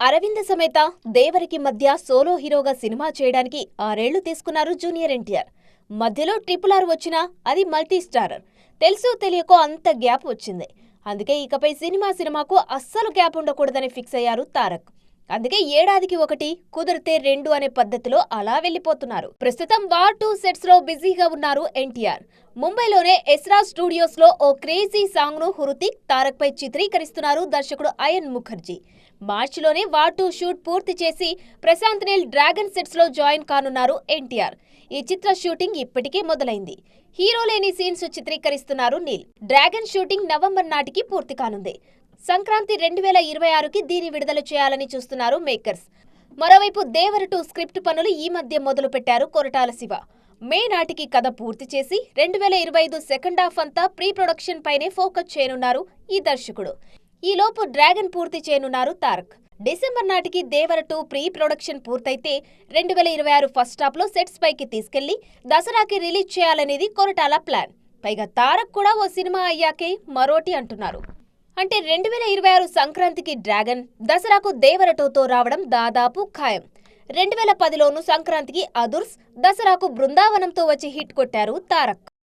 అరవింద సమేత దేవరికి మధ్య సోలో హీరోగా సినిమా చేయడానికి 6 ఏళ్లు తీసుకున్నారు జూనియర్ ఎన్టీఆర్. మధ్యలో RRR వచ్చినా అది మల్టీ స్టారర్. తెలుసో తెలియకో అంత గ్యాప్ వచ్చింది. అందుకే ఇకపై సినిమాకు అస్సలు గ్యాప్ ఉండకూడదని ఫిక్స్ అయ్యారు తారక్. అందుకే ఏడాదికి ఒకటి, కుదిరితే 2 అనే పద్ధతిలో అలా వెళ్లిపోతున్నారు. ప్రస్తుతం వార్ 2 సెట్స్ లో బిజీగా ఉన్నారు ఎన్టీఆర్. ముంబైలోనే ఎస్రా స్టూడియోస్ లో ఓ క్రేజీ సాంగ్ ను హృతిక్, తారక్ పై చిత్రీకరిస్తున్నారు దర్శకుడు అయన్ ముఖర్జీ. మార్చిలోనే వార్ 2 షూట్ పూర్తి చేసి ప్రశాంత్ నీల్ డ్రాగన్ సెట్స్ లో జాయిన్ కానున్నారు ఎన్టీఆర్. ఈ చిత్ర షూటింగ్ ఇప్పటికే మొదలైంది. హీరో లేని సీన్స్ చిత్రీకరిస్తున్నారు నీల్. డ్రాగన్ షూటింగ్ నవంబర్ నాటికి పూర్తి కానుంది. సంక్రాంతి 2026కి దీని విడుదల చేయాలని చూస్తున్నారు మేకర్స్. మరోవైపు దేవర 2 స్క్రిప్ట్ పనులు ఈ మధ్య మొదలు పెట్టారు కొరటాల శివ. మే నాటికి కథ పూర్తి చేసి 2025 సెకండ్ హాఫ్ అంతా ప్రీ ప్రొడక్షన్ పైనే ఫోకస్ చేయనున్నారు ఈ దర్శకుడు. ఈలోపు డ్రాగన్ పూర్తి చేయనున్నారు తారక్. డిసెంబర్ నాటికి దేవర 2 ప్రీ ప్రొడక్షన్ పూర్తయితే 2026 ఫస్ట్ హాఫ్ లో సెట్స్ పైకి తీసుకెళ్లి దసరాకి రిలీజ్ చేయాలనేది కొరటాల ప్లాన్. పైగా తారక్ కూడా ఓ సినిమా అయ్యాకే మరోటి అంటున్నారు. అంటే 2026 సంక్రాంతికి డ్రాగన్, దసరాకు దేవర 2తో రావడం దాదాపు ఖాయం. 2010లోనూ సంక్రాంతికి అదుర్స్, దసరాకు బృందావనంతో వచ్చి హిట్ కొట్టారు తారక్.